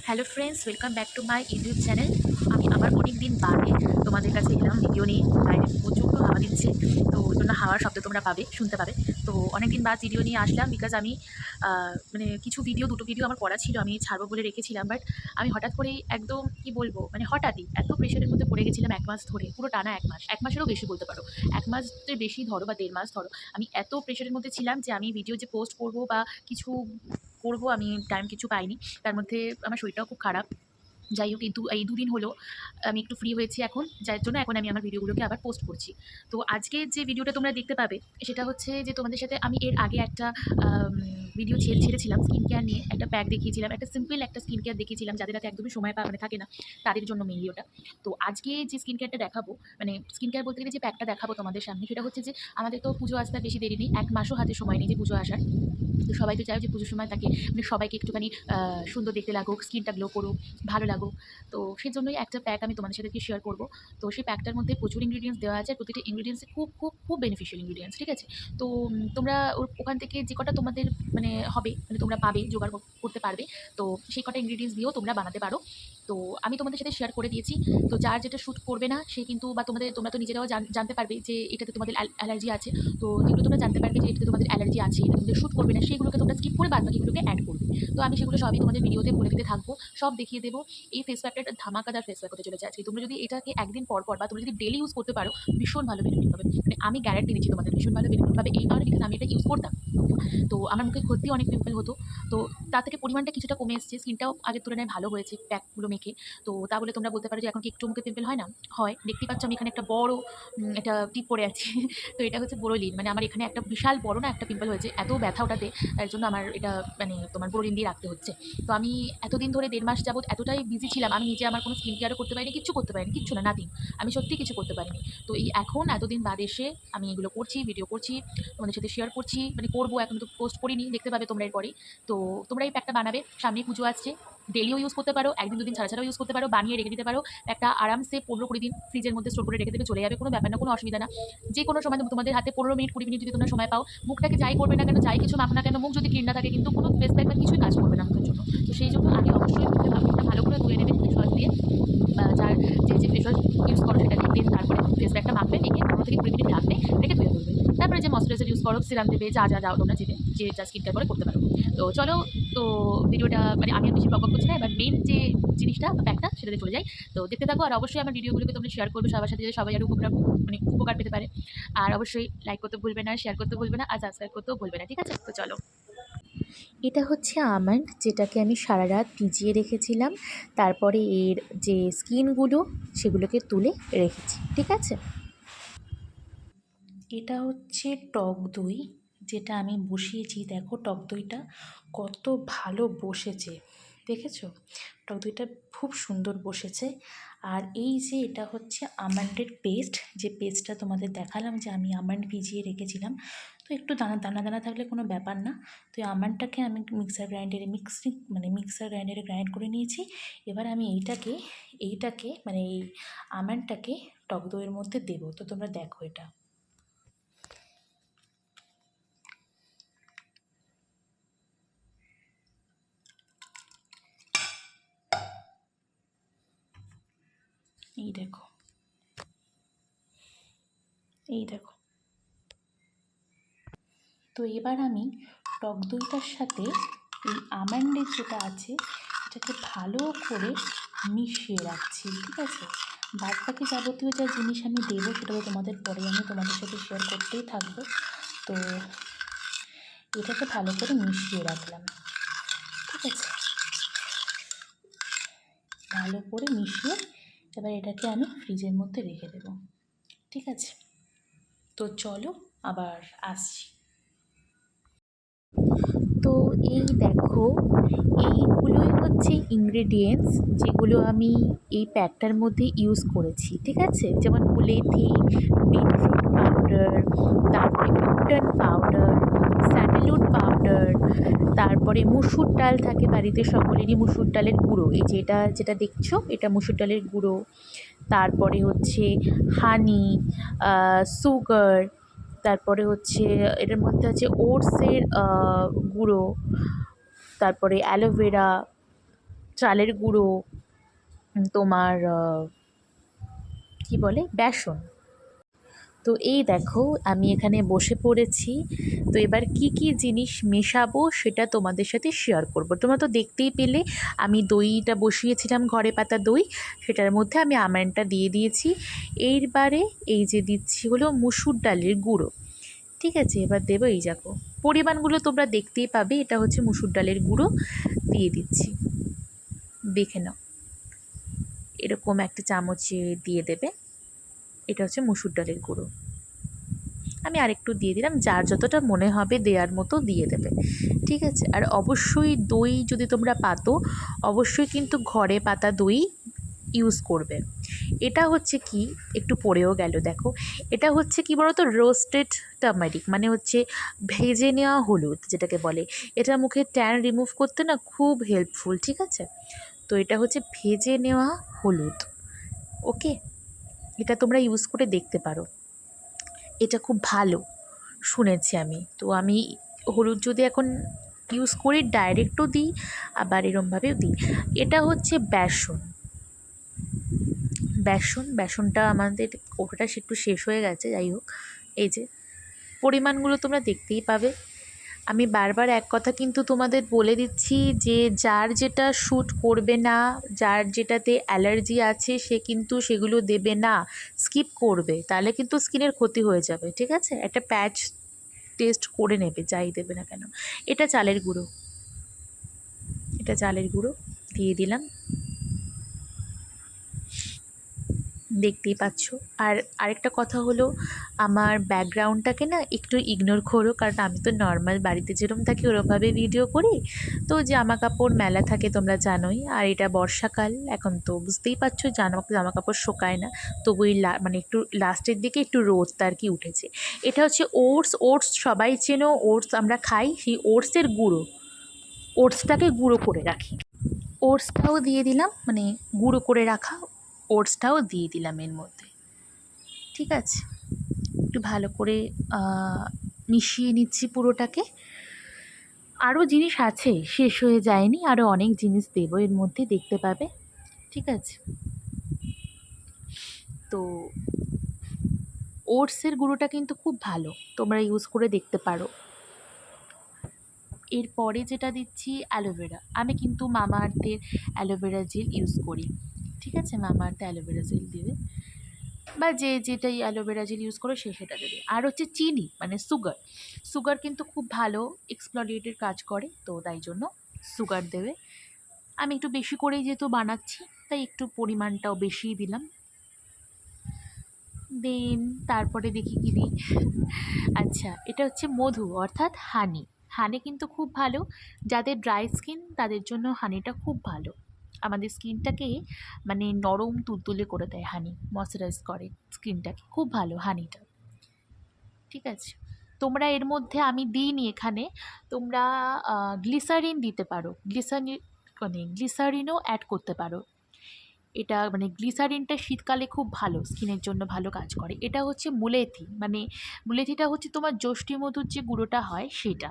Hello friends, welcome back to my YouTube channel. আমি আবার অনেক দিন বাদে তোমাদের কাছে এলাম ভিডিও নিয়ে। বাইরে প্রচণ্ড হাওয়া দিচ্ছে, তো ওই জন্য হাওয়ার শব্দ তোমরা শুনতে পাবে। তো অনেক দিন বাদ ভিডিও নিয়ে আসলাম, বিকজ আমি মানে কিছু দুটো ভিডিও আমার করা ছিল, আমি ছাড়বো বলে রেখেছিলাম। বাট আমি হঠাৎ করেই একদম কি বলবো, মানে হঠাৎই এত প্রেশারের মধ্যে পড়ে গেছিলাম 1 মাস ধরে, পুরো টানা 1 মাস, 1 মাসেরও বেশি বলতে পারো। 1 মাসের বেশি ধরো বা 1.5 মাস ধরো, আমি এত প্রেশারের মধ্যে ছিলাম যে আমি ভিডিও যে পোস্ট করবো বা কিছু করবো, আমি টাইম কিছু পাইনি। তার মধ্যে আমার শরীরটাও খুব খারাপ। যাই হোক, এই দুদিন হলো আমি একটু ফ্রি হয়েছি এখন, যার জন্য এখন আমি আমার ভিডিওগুলোকে আবার পোস্ট করছি। তো আজকে যে ভিডিওটা তোমরা দেখতে পাবে সেটা হচ্ছে যে তোমাদের সাথে আমি এর আগে একটা ভিডিও ছেড়েছিলাম স্কিন কেয়ার নিয়ে, একটা প্যাক দেখিয়েছিলাম, একটা সিম্পল একটা স্কিন কেয়ার দেখিয়েছিলাম যাদের হাতে একদমই সময় মানে থাকে না, তাদের জন্য মেনলি ওটা। তো আজকে যে স্কিন কেয়ারটা দেখাবো, মানে স্কিন কেয়ার বলতে গেলে যে প্যাকটা দেখাবো তোমাদের সামনে, সেটা হচ্ছে যে আমাদের তো পুজো আসতে বেশি দেরি নেই, 1 মাসও হাতে সময় নেই যে পুজো আসার। তো সবাই তো চায় যে পুজোর সময় তাকে মানে সবাইকে একটুখানি সুন্দর দেখতে লাগুক, স্কিনটা গ্লো করুক, ভালো লাগুক। তো সেজন্যই একটা প্যাক আমি তোমাদের সাথে শেয়ার করব। তো সেই প্যাকটার মধ্যে প্রচুর ইনগ্রিডিয়েন্টস দেওয়া আছে, প্রতিটা ইনগ্রিডিয়েন্টসে খুব খুব খুব বেনিফিশিয়াল ইনগ্রিডিয়েন্টস, ঠিক আছে? তো তোমরা ওখান থেকে যে কটা তোমাদের মানে হবে, মানে তোমরা পাবে, জোগাড় করতে পারবে, তো সেই কটা ইনগ্রিডিয়েন্টস দিয়েও তোমরা বানাতে পারো। তো আমি তোমাদের সাথে শেয়ার করে দিয়েছি। তো যার যেটা শ্যুট করবে না সে কিন্তু, বা তোমরা তো নিজেরাও জানতে পারবে যে এটাতে তোমাদের অ্যালার্জি আছে। তো যেগুলো তোমরা জানতে পারবে যে এটাতে তোমাদের অ্যালার্জি আছে, এটা তোমাদের শ্যুট করবে না, সেগুলোকে তোমরা স্কিপ করে বাদ বাকিগুলোকে অ্যাড করবে। তো আমি সেগুলো সবই তোমাদের ভিডিওতে বলে দিতে থাকবো, সব দেখিয়ে দেবো। এই ফেস প্যাকটা একটা ধামাকাদার ফেস প্যাক হতে চলেছে আজকে। তোমরা যদি এটাকে একদিন পর পর বা তোমরা যদি ডেলি ইউজ করতে পারো, ভীষণ ভালো বেনিফিট পাবে। মানে আমি গ্যারান্টি দিচ্ছি তোমাদের ভীষণ ভালো বেনিফিট পাবে। এই কারণে বিকজ আমি এটা ইউজ করতাম। তো আমার মুখে সত্যিই অনেক পিম্পল হতো। তো তার থেকে পরিমাণটা কিছুটা কমে এসেছে, স্কিনটাও আগের তুলনায় ভালো হয়েছে প্যাকগুলো মেখে। তো তা বলে তোমরা বলতে পারো যে এখন কি একটু মুখে পিম্পল হয় না? হয়। দেখতেই পাচ্ছ আমি এখানে একটা বড় একটা টিপ পরে আছি। তো এটা হচ্ছে বোরোলিন, মানে আমার এখানে একটা বিশাল বড় না একটা পিম্পল হয়েছে, এত ব্যথা ওটাতে, তার জন্য আমার এটা মানে তোমার বোরোলিন দিয়ে রাখতে হচ্ছে। তো আমি এতদিন ধরে 1.5 মাস যাবত এতটাই বিজি ছিলাম, আমি নিজে আমার কোনো স্কিন কেয়ারও করতে পারিনি, কিচ্ছু করতে পারিনি, কিচ্ছু না, নাথিং। আমি সত্যিই কিছু করতে পারিনি। তো এই এখন এতদিন বাদ এসে আমি এগুলো করছি, ভিডিও করছি, তোমাদের সাথে শেয়ার করছি, মানে করবো, এখন তো পোস্ট করিনি, দেখতে পাবে তোমরা এরপরেই। তো তোমরা এই প্যাকটা বানাবে, সামনেই পুজো আসছে, ডেলিও ইউজ করতে পারো, একদিন দুদিন ছাড়াও ইউজ করতে পারো, বানিয়ে রেখে দিতে পারো। একটা আরামসে 15-20 দিন ফ্রিজের মধ্যে স্টোর করে রেখে দেবে, চলে যাবে, কোনো ব্যাপার না, কোনো অসুবিধা না। যে কোনো সময় তোমাদের হাতে 15 মিনিট 20 মিনিট যদি তোমরা সময় পাও, মুখটাকে যাই করবে না কেন, যাই কিছু মাখো না কেন, মুখ যদি ক্লিন না থাকে কিন্তু কোনো ফেস প্যাক বা কিছুই কাজ করবে না মুখের জন্য। তো সেই জন্য আগে অবশ্যই মুখটা ভালো করে ধুয়ে নেবে ফেস ওয়াশ দিয়ে, যার যে ফেস ওয়াশ ইউজ করো সেটা দিয়ে, দেন তারপরে ফেস প্যাকটা মাখবে, মেখে 15 থেকে 20 মিনিট রাখবে, রেখে ধুয়ে ফেলবে। তারপরে যে ময়শ্চারাইজার ইউজ করো, সিরাম দেবে, যা তোমরা যে যা স্কিন কেয়ার করে করতে পারো। তো চলো, তো ভিডিওটা মানে আমি আর বেশি বক করছি না, এবার মেন যে জিনিসটা প্যাকটা সেটাতে চলে যাই। তো দেখতে থাকো, আর অবশ্যই আমার ভিডিওগুলোকে তোমরা শেয়ার করবে সবার সাথে, যাতে সবাই আরও উপকার পেতে পারে। আর অবশ্যই লাইক করতে ভুলবে না, শেয়ার করতে ভুলবে না, আর সাবস্ক্রাইব করতেও ভুলবে না, ঠিক আছে? তো চলো। এটা হচ্ছে আমন্ড, যেটাকে আমি সারা রাত ভিজিয়ে রেখেছিলাম। তারপরে এর যে স্কিনগুলো সেগুলোকে তুলে রেখেছি, ঠিক আছে? এটা হচ্ছে টক দই, যেটা আমি বসিয়েছি। দেখো টক দইটা কত ভালো বসেছে, দেখেছো? টক দইটা খুব সুন্দর বসেছে। আর এই যে এটা হচ্ছে আমন্ডের পেস্ট, যে পেস্টটা তোমাদের দেখালাম যে আমি আমন্ড ভিজিয়ে রেখেছিলাম। তো একটু দানা দানা দানা থাকলে কোনো ব্যাপার না। তো এই আমন্ডটাকে আমি মিক্সার গ্রাইন্ডারে গ্রাইন্ড করে নিয়েছি। এবার আমি এইটাকে মানে এই আমন্ডটাকে টক দইয়ের মধ্যে দেবো। তো তোমরা দেখো এটা, এই দেখো, এই দেখো। তো এবার আমি টক দইটার সাথে এই আমন্ডের যেটা আছে এটাকে ভালো করে মিশিয়ে রাখছি, ঠিক আছে? বাদ বাকি যাবতীয় যা জিনিস আমি দেবো সেটা তো তোমাদের পরে আমি তোমাদের সাথে শেয়ার করতেই থাকবো। তো এটাকে ভালো করে মিশিয়ে রাখলাম, ঠিক আছে? ভালো করে মিশিয়ে এবার এটাকে আমি ফ্রিজের মধ্যে রেখে দেবো, ঠিক আছে? তো চলো আবার আসছি। তো এই দেখো, এইগুলোই হচ্ছে ইনগ্রেডিয়েন্টস যেগুলো আমি এই প্যাকটার মধ্যে ইউজ করেছি, ঠিক আছে? যেমন কুলেথি, বিটরুট পাউডার, তারপরে গ্লুটেন পাউডার, স্যান্ডেলউড পাউডার, তারপরে মুসুর ডাল থাকে বাড়িতে সকলেরই, মুসুর ডালের গুঁড়ো, এই যেটা দেখছো এটা মুসুর ডালের গুঁড়ো। তারপরে হচ্ছে হানি, সুগার, তারপরে হচ্ছে এটার মধ্যে আছে ওটসের গুঁড়ো, তারপরে অ্যালোভেরা, চালের গুঁড়ো, তোমার কি বলে বেসন। তো এই দেখো আমি এখানে বসে পড়েছি। তো এবার কি কি জিনিস মেশাবো সেটা তোমাদের সাথে শেয়ার করব। তোমরা তো দেখতেই পেলে আমি দইটা বসিয়েছিলাম, ঘরে পাতা দই, সেটার মধ্যে আমি আমন্ডটা দিয়ে দিয়েছি। এইবারে এই যে দিচ্ছি হলো মুসুর ডালের গুঁড়ো। ঠিক আছে, এবার দেবো এই দেখো পরিমাণগুলো তোমরা দেখতেই পাবে। এটা হচ্ছে মুসুর ডালের গুঁড়ো দিয়ে দিচ্ছি, দেখে নাও এরকম একটা চামচে দিয়ে দেবে। এটা হচ্ছে মুসুর ডালের গুঁড়ো। আমি আরেকটু দিয়ে দিলাম, যার যতটা মনে হবে দেওয়ার মতো দিয়ে দেবে। ঠিক আছে, আর অবশ্যই দই যদি তোমরা পাতো অবশ্যই কিন্তু ঘরে পাতা দই ইউজ করবে। এটা হচ্ছে কি, একটু পড়েও গেল দেখো, এটা হচ্ছে কি বলতো রোস্টেড টার্মারিক, মানে হচ্ছে ভেজে নেওয়া হলুদ যেটাকে বলে। এটা মুখে ট্যান রিমুভ করতে না খুব হেল্পফুল। ঠিক আছে, তো এটা হচ্ছে ভেজে নেওয়া হলুদ। ওকে, এটা তোমরা ইউজ করে দেখতে পারো, এটা খুব ভালো শুনেছি আমি। তো আমি হলুদ যদি এখন ইউজ করি ডাইরেক্টও দিই, আবার এরমভাবেও দিই। এটা হচ্ছে বেসন। বেসনটা আমাদের ওটা একটু শেষ হয়ে গেছে, যাই হোক। এই যে পরিমাণগুলো তোমরা দেখতেই পাবে। আমি বারবার এক কথা কিন্তু তোমাদের বলে দিচ্ছি যে যার যেটা শ্যুট করবে না, যার যেটাতে অ্যালার্জি আছে সে কিন্তু সেগুলো দেবে না, স্কিপ করবে, তাহলে কিন্তু স্কিনের ক্ষতি হয়ে যাবে। ঠিক আছে, একটা প্যাচ টেস্ট করে নেবে যাই দেবে না কেন। এটা চালের গুঁড়ো, এটা চালের গুঁড়ো দিয়ে দিলাম, দেখতেই পাচ্ছ। আর আরেকটা কথা হলো, আমার ব্যাকগ্রাউন্ডটাকে না একটু ইগনোর করো, কারণ আমি তো নর্মাল বাড়িতে যেরকম থাকি ওরকমভাবে ভিডিও করি। তো জামা কাপড় মেলা থাকে তোমরা জানোই, আর এটা বর্ষাকাল, এখন তো বুঝতেই পারছো জামা কাপড় শোকায় না। তবু এই মানে একটু লাস্টের দিকে একটু রোদটা আর কি উঠেছে। এটা হচ্ছে ওটস সবাই চেনো, ওটস আমরা খাই, সেই ওটসের গুঁড়ো, ওটসটাকে গুঁড়ো করে রাখি। ওটসটাও দিয়ে দিলাম, মানে গুঁড়ো করে রাখা ওটসটাও দিয়ে দিলাম এর মধ্যে। ঠিক আছে, একটু ভালো করে মিশিয়ে নিচ্ছি পুরোটাকে। আরও জিনিস আছে, শেষ হয়ে যায়নি, আরও অনেক জিনিস দেবো এর মধ্যে, দেখতে পাবে। ঠিক আছে, তো ওটসের গুঁড়োটা কিন্তু খুব ভালো, তোমরা ইউজ করে দেখতে পারো। এরপরে যেটা দিচ্ছি অ্যালোভেরা। আমি কিন্তু মামা আর্থের অ্যালোভেরা জেল ইউজ করি। ঠিক আছে, মামা আর্থে অ্যালোভেরা জেল দেবে, বা যে যেটাই অ্যালোভেরা জেল ইউজ করো সে সেটা দেবে। আর হচ্ছে চিনি, মানে সুগার কিন্তু খুব ভালো এক্সফোলিয়েটের কাজ করে, তো তাই জন্য সুগার দেবে। আমি একটু বেশি করেই যেহেতু বানাচ্ছি তাই একটু পরিমাণটাও বেশিই দিলাম। দেন তারপরে দেখি কি দিই। আচ্ছা, এটা হচ্ছে মধু অর্থাৎ হানি। হানি কিন্তু খুব ভালো, যাদের ড্রাই স্কিন তাদের জন্য হানিটা খুব ভালো। আমাদের স্কিনটাকে মানে নরম তুলতুলে করে দেয় হানি, ময়শ্চারাইজ করে স্কিনটাকে, খুব ভালো হানিটা। ঠিক আছে, তোমরা এর মধ্যে আমি দিইনি এখানে, তোমরা গ্লিসারিন দিতে পারো, গ্লিসারিনও অ্যাড করতে পারো। এটা মানে গ্লিসারিনটা শীতকালে খুব ভালো, স্কিনের জন্য ভালো কাজ করে। এটা হচ্ছে মুলেথি, মানে মুলেথিটা হচ্ছে তোমার যষ্টি মধুর যে গুঁড়োটা হয় সেটা।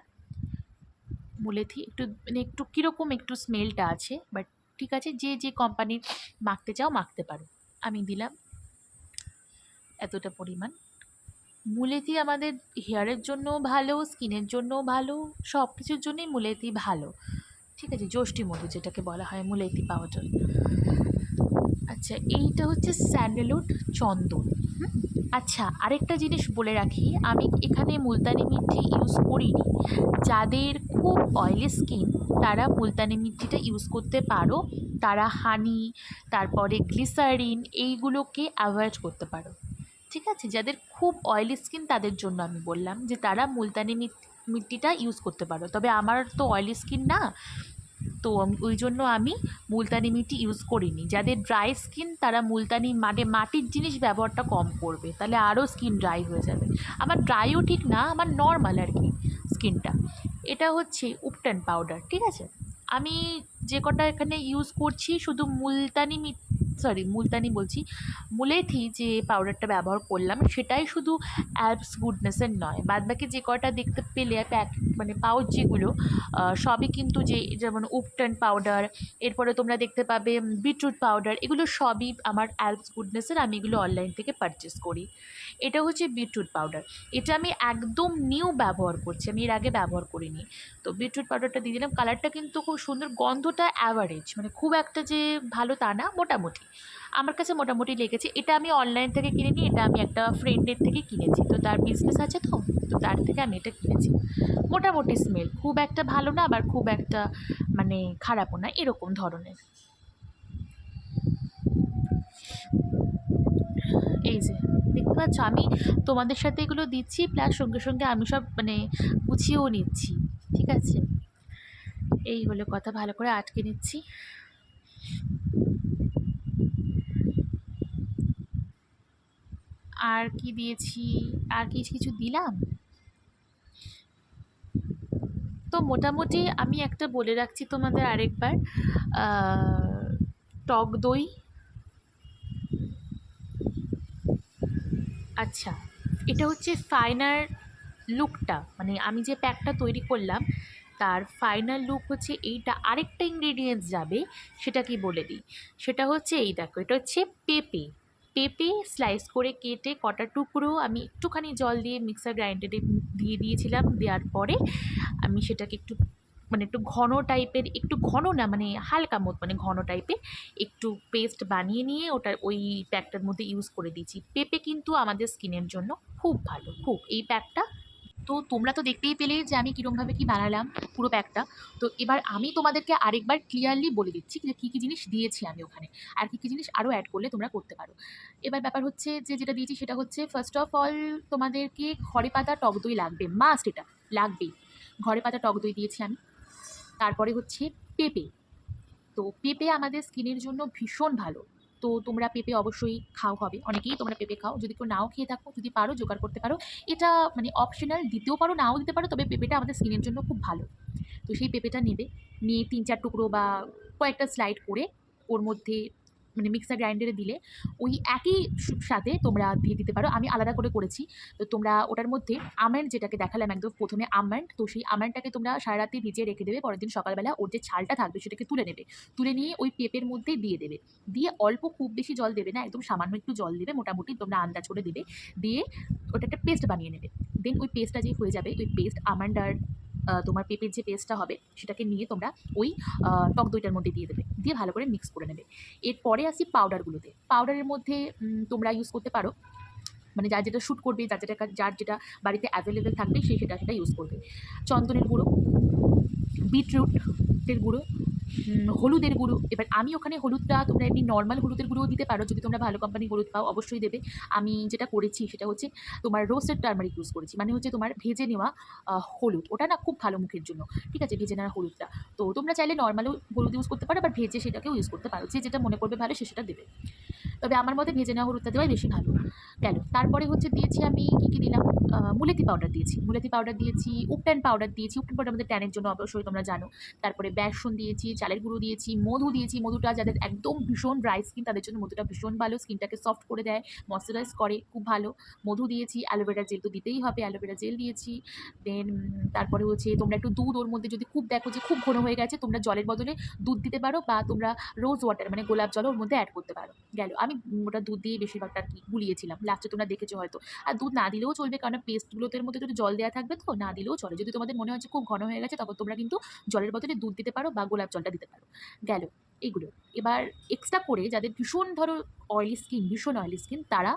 মুলেথি একটু মানে একটু কীরকম একটু স্মেলটা আছে, বাট ঠিক আছে, যে যে কোম্পানির মাখতে চাও মাখতে পারো। আমি দিলাম এতটা পরিমাণ। মুলেথি আমাদের হেয়ারের জন্যও ভালো, স্কিনের জন্যও ভালো, সব কিছুর জন্যই মুলেথি ভালো। ঠিক আছে, যষ্টি মধু যেটাকে বলা হয় মুলেথি পাউডার। আচ্ছা, এইটা হচ্ছে স্যান্ডেলউড চন্দন। আচ্ছা, আরেকটা জিনিস বলে রাখি, আমি এখানে মুলতানি মিট্টি ইউজ করিনি। যাদের খুব অয়েলি স্কিন তারা মুলতানি মিট্টিটা ইউজ করতে পারো, তারা হানি, তারপরে গ্লিসারিন এইগুলোকে অ্যাভয়েড করতে পারো। ঠিক আছে, যাদের খুব অয়েলি স্কিন তাদের জন্য আমি বললাম যে তারা মুলতানি মিট্টিটা ইউজ করতে পারো। তবে আমার তো অয়েলি স্কিন না, তো ওই জন্য আমি মুলতানি মিট্টি ইউজ করিনি। যাদের ড্রাই স্কিন তারা মুলতানি মানে মাটির জিনিস ব্যবহারটা কম করবে, তাহলে আরও স্কিন ড্রাই হয়ে যাবে। আমার ড্রাইও ঠিক না, আমার নর্মাল আর কি স্কিনটা। এটা হচ্ছে উপটান পাউডার। ঠিক আছে, আমি যে কটা এখানে ইউজ করছি শুধু মুলতানি বলছি, মুলেথি যে পাউডারটা ব্যবহার করলাম সেটাই শুধু অ্যাবস গুডনেসের নয়, বাদবাকি যে কটা দেখতে পেলে মানে পাউচ যেগুলো সবই কিন্তু যেমন উপটান পাউডার, এরপরে তোমরা দেখতে পাবে বিটরুট পাউডার, এগুলো সবই আমার অ্যালপস গুডনেসের। আমি এগুলো অনলাইন থেকে পারচেস করি। এটা হচ্ছে বিটরুট পাউডার। এটা আমি একদম নিউ ব্যবহার করছি, আমি এর আগে ব্যবহার করিনি। তো বিটরুট পাউডারটা দিয়ে দিলাম। কালারটা কিন্তু খুব সুন্দর, গন্ধটা অ্যাভারেজ, মানে খুব একটা যে ভালো তা না, মোটামুটি আমার কাছে মোটামুটি লেগেছে। এটা আমি অনলাইন থেকে কিনিনি, এটা আমি একটা ফ্রেন্ডের থেকে কিনেছি। তো তার বিজনেস আছে, তো তার থেকে আমি এটা কিনেছি। মোটামুটি স্মেল খুব একটা ভালো না, আবার খুব একটা মানে খারাপও না, এরকম ধরনের। এই যে দেখতে পাচ্ছ, আমি তোমাদের সাথে এগুলো দিচ্ছি, প্লাস সঙ্গে সঙ্গে আমি সব মানে গুছিয়েও নিচ্ছি। ঠিক আছে, এই হলো কথা, ভালো করে আটকে নিচ্ছি। আর কি দিয়েছি, আর কিছু দিলাম? তো মোটামুটি আমি একটা বলে রাখছি তোমাদের আরেকবার, টক দই, আচ্ছা এটা হচ্ছে ফাইনাল লুকটা, মানে আমি যে প্যাকটা তৈরি করলাম তার ফাইনাল লুক হচ্ছে এইটা। আরেকটা ইনগ্রেডিয়েন্টস যাবে, সেটা কি বলে দিই। সেটা হচ্ছে এই দেখো, এটা হচ্ছে পেঁপে। পেঁপে স্লাইস করে কেটে কটা টুকরো আমি একটুখানি জল দিয়ে মিক্সার গ্রাইন্ডারে দিয়ে দিয়েছিলাম। দেওয়ার পরে আমি সেটাকে একটু মানে একটু ঘন টাইপের, একটু ঘন না মানে হালকা মত মানে ঘন টাইপের একটু পেস্ট বানিয়ে নিয়ে ওটা ওই প্যাকটার মধ্যে ইউজ করে দিয়েছি। পেঁপে কিন্তু আমাদের স্কিনের জন্য খুব ভালো, খুব এই প্যাকটা। তো তোমরা তো দেখতেই পেলে যে আমি কীরকমভাবে কী বানালাম পুরো প্যাকটা। তো এবার আমি তোমাদেরকে আরেকবার ক্লিয়ারলি বলে দিচ্ছি যে কী কী জিনিস দিয়েছি আমি ওখানে, আর কী কী জিনিস আরও অ্যাড করলে তোমরা করতে পারো। এবার ব্যাপার হচ্ছে যে যেটা দিয়েছি সেটা হচ্ছে, ফার্স্ট অফ অল তোমাদেরকে ঘরে পাতা টক দই লাগবে, মাস্ট, এটা লাগবেই। ঘরে পাতা টক দই দিয়েছি আমি। তারপরে হচ্ছে পেঁপে। তো পেঁপে আমাদের স্কিনের জন্য ভীষণ ভালো। তো তোমরা পেঁপে অবশ্যই খাও, হবে অনেকেই তোমরা পেঁপে খাও। যদি কেউ নাও খেয়ে থাকো, যদি পারো জোগাড় করতে পারো, এটা মানে অপশনাল, দিতেও পারো নাও দিতে পারো, তবে পেঁপেটা আমাদের স্কিনের জন্য খুব ভালো। তো সেই পেঁপেটা নেবে, নিয়ে ৩-৪ টুকরো বা কয়েকটা স্লাইড করে ওর মধ্যে মানে মিক্সার গ্রাইন্ডারে দিলে ওই একই সাথে তোমরা দিয়ে দিতে পারো। আমি আলাদা করে করেছি। তো তোমরা ওটার মধ্যে আমন্ড, যেটাকে দেখালাম একদম প্রথমে আমন্ড, তো সেই আমন্ডটাকে তোমরা সারা রাত্রি ভিজিয়ে রেখে দেবে। পরের দিন সকালবেলা ওর যে ছালটা থাকবে সেটাকে তুলে নেবে। তুলে নিয়ে ওই পেঁপের মধ্যে দিয়ে দেবে। দিয়ে অল্প, খুব বেশি জল দেবে না, একদম সামান্য একটু জল দেবে, মোটামুটি তোমরা আন্দাজ করে দেবে। দিয়ে ওটা একটা পেস্ট বানিয়ে নেবে। দেন ওই পেস্টটা যে হয়ে যাবে, ওই পেস্ট আমন্ড আর তোমার পেঁপের যে পেস্টটা হবে সেটাকে নিয়ে তোমরা ওই টক দইটার মধ্যে দিয়ে দেবে। দিয়ে ভালো করে মিক্স করে নেবে। এরপরে আসি পাউডারগুলোতে। পাউডারের মধ্যে তোমরা ইউজ করতে পারো, মানে যার যেটা শ্যুট করবে, যার যেটা বাড়িতে অ্যাভেলেবেল থাকবে সে সেটা ইউজ করবে। চন্দনের গুঁড়ো, বিটরুটের গুঁড়ো, হলুদের গুঁড়ো। এবার আমি ওখানে হলুদটা, তোমরা এমনি নর্মাল হলুদের গুঁড়োও দিতে পারো, যদি তোমরা ভালো কোম্পানির হলুদ পাও অবশ্যই দেবে। আমি যেটা করেছি সেটা হচ্ছে তোমার রোস্টেড টারমারিক ইউজ করেছি, মানে হচ্ছে তোমার ভেজে নেওয়া হলুদ। ওটা না খুব ভালো মুখের জন্য, ঠিক আছে, ভেজে নেওয়া হলুদটা। তো তোমরা চাইলে নর্মালও হলুদ ইউজ করতে পারো, আবার ভেজে সেটাকেও ইউজ করতে পারো, যে যেটা মনে করবে ভালো সে সেটা দেবে। তবে আমার মতে ভেজে নেওয়া হলুদটা দেওয়াই বেশি ভালো। গেল, তারপরে হচ্ছে দিয়েছি আমি কী দিলাম, মুলেতি পাউডার দিয়েছি, মুলেতি পাউডার দিয়েছি, উপটান পাউডার দিয়েছি। উপটান পাউডার আমাদের ট্যানের জন্য অবশ্যই তোমরা জানো। তারপরে বেসন দিয়েছি, চালের গুঁড়ো দিয়েছি, মধু দিয়েছি। মধুটা যাদের একদম ভীষণ ড্রাই স্কিন তাদের জন্য মধুটা ভীষণ ভালো, স্কিনটাকে সফট করে দেয়, ময়শ্চারাইজ করে, খুব ভালো। মধু দিয়েছি, অ্যালোভেরা জেল তো দিতেই হবে, অ্যালোভেরা জেল দিয়েছি। দেন তারপরে হচ্ছে তোমরা একটু দুধ ওর মধ্যে, যদি খুব দেখো যে খুব ঘন হয়ে গেছে, তোমরা জলের বদলে দুধ দিতে পারো, বা তোমরা রোজ ওয়াটার মানে গোলাপ জল ওর মধ্যে অ্যাড করতে পারো। গেল, আমি ওটা দুধ দিয়ে বেশিরভাগটা আর কি গুলিয়েছিলাম, লাস্টে তোমরা দেখেছো হয়তো। আর দুধ না দিলেও চলবে, কারণ পেস্টগুলোতে মধ্যে যদি জল দেওয়া থাকবে, তো না দিলেও চলে। যদি তোমাদের মনে হয় যে খুব ঘন হয়ে গেছে, তখন তোমরা কিন্তু জলের বদলে দুধ দিতে পারো বা গোলাপ জলটা দিতে পারো। গেল এইগুলো। এবার এক্সট্রা করে যাদের ভীষণ ধরো অয়েলি স্কিন, ভীষণ অয়েলি স্কিন, তারা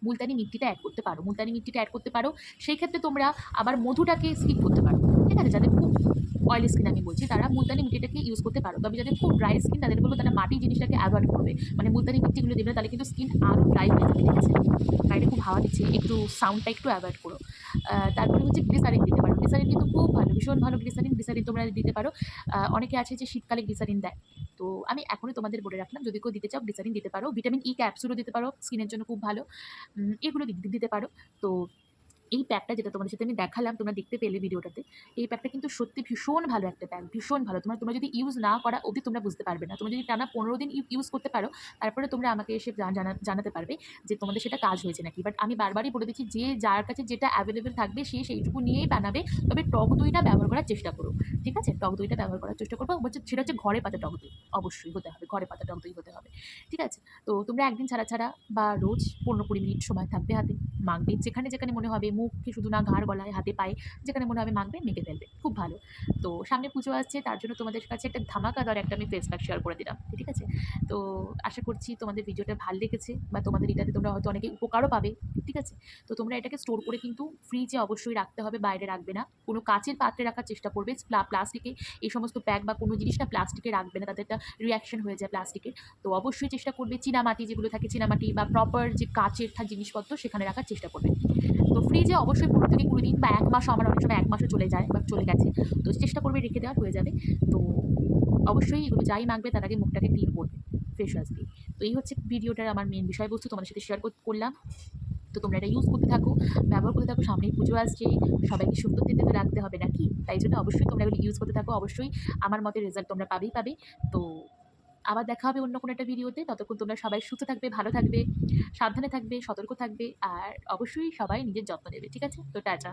মুলতানি মিট্টিটা অ্যাড করতে পারো, মুলতানি মিট্টিটা অ্যাড করতে পারো। সেই ক্ষেত্রে তোমরা আবার মধুটাকে স্কিপ করতে পারো, ঠিক আছে। যাদের খুব অয়েলি স্কিন আমি বলছি, তারা মুলতানি মিট্টিটাকে ইউজ করতে পারো। তবে যাদের খুব ড্রাই স্কিন তাদের বলবো তারা মাটি জিনিসটাকে অ্যাভয়েড করবে, মানে মুলতানি মিট্টিগুলো দেবে না, তাহলে কিন্তু স্কিন আরও ড্রাই হয়ে যাবে, ঠিক আছে। বাইরে খুব হাওয়া দিচ্ছে, একটু সাউন্ডটা একটু অ্যাভয়েড করো। তারপরে হচ্ছে গ্লিসারিন দিতে পারো। গ্লিসারিন কিন্তু খুব ভালো, ভীষণ ভালো গ্লিসারিন। গ্লিসারিন তোমরা দিতে পারো। অনেকে আছে যে শীতকালে গ্লিসারিন দেয়, তো আমি এখনই তোমাদের বলে রাখলাম, যদি কেউ দিতে চাও গ্লিসারিন দিতে পারো। ভিটামিন ই ক্যাপসুলও দিতে পারো, স্কিনের জন্য খুব ভালো। এগুলো দিতে পারো। তো এই প্যাকটা যেটা তোমাদের সাথে আমি দেখালাম, তোমরা দেখতে পেলে ভিডিওটাতে। এই প্যাকটা কিন্তু সত্যি ভীষণ ভালো একটা প্যাক, ভীষণ ভালো। তোমরা যদি ইউজ না করা অবধি তোমরা বুঝতে পারবে না। তোমরা যদি টানা ১৫ দিন ইউজ করতে পারো, তারপরে তোমরা আমাকে এসে জানাতে পারবে যে তোমাদের সেটা কাজ হয়েছে নাকি। বাট আমি বারবারই বলে দিচ্ছি, যে যার কাছে যেটা অ্যাভেলেবল থাকবে সে সেইটুকু নিয়েই বানাবে। তবে টক দইটা ব্যবহার করার চেষ্টা করো। ঠিক আছে? টক দইটা ব্যবহার করার চেষ্টা করবো। সেটা হচ্ছে ঘরে পাতা টক দই। অবশ্যই হতে হবে। ঘরে পাতা টক দই হতে হবে। ঠিক আছে? তো তোমরা একদিন ছাড়া বা রোজ ১৫-২০ মিনিট সময় থাকবে হাতে। মাখবে যেখানে মনে হবে, মুখে শুধু না, ঘাড় গলায়, হাতে পায়ে যেখানে মনে হবে মাখবে, মেখে ফেলবে। খুব ভালো। তো সামনে পুজো আসছে, তার জন্য তোমাদের কাছে একটা ধামাকাদার একটা আমি ফেস প্যাক শেয়ার করে দিলাম। ঠিক আছে? তো আশা করছি তোমাদের ভিডিওটা ভাল লেগেছে বা তোমাদের এটাতে তোমরা হয়তো অনেকে উপকারও পাবে। ঠিক আছে? তো তোমরা এটাকে স্টোর করে কিন্তু ফ্রিজে অবশ্যই রাখতে হবে, বাইরে রাখবে না। কোনো কাঁচের পাত্রে রাখার চেষ্টা করবে। প্লাস্টিকে এই সমস্ত প্যাক বা কোনো জিনিস না প্লাস্টিকে রাখবে না, তাতে একটা রিঅ্যাকশন হয়ে যায় প্লাস্টিকের। তো অবশ্যই চেষ্টা করবে চীনামাটি যেগুলো থাকে, চীনামাটি বা প্রপার যে কাঁচের জিনিসপত্র সেখানে রাখার চেষ্টা করবে। তো ফ্রিজে অবশ্যই ১৫ থেকে ২০ দিন বা ১ মাসও, আমার অনেক সময় ১ মাসও চলে যায় বা চলে গেছে। তো চেষ্টা করবে রেখে দেওয়ার, হয়ে যাবে। তো অবশ্যই এগুলো যাই মাখবে তার আগে মুখটাকে ক্লিন করবে ফেস ওয়াশ দিয়ে। তো এই হচ্ছে ভিডিওটার আমার মেন বিষয়বস্তু, তোমাদের সাথে শেয়ার করলাম। তো তোমরা এটা ইউজ করতে থাকো, ব্যবহার করতে থাকো। সামনেই পুজো আসছে, সবাইকে সুন্দর দেখতে তো রাখতে হবে নাকি? তাই জন্য অবশ্যই তোমরা এগুলো ইউজ করতে থাকো। অবশ্যই আমার মতে রেজাল্ট তোমরা পাবেই পাবে। তো আবার দেখা হবে অন্য কোনো একটা ভিডিওতে। ততক্ষণ তোমরা সবাই সুস্থ থাকবে, ভালো থাকবে, সাবধানে থাকবে, সতর্ক থাকবে আর অবশ্যই সবাই নিজের যত্ন নেবে। ঠিক আছে? তো টাটা।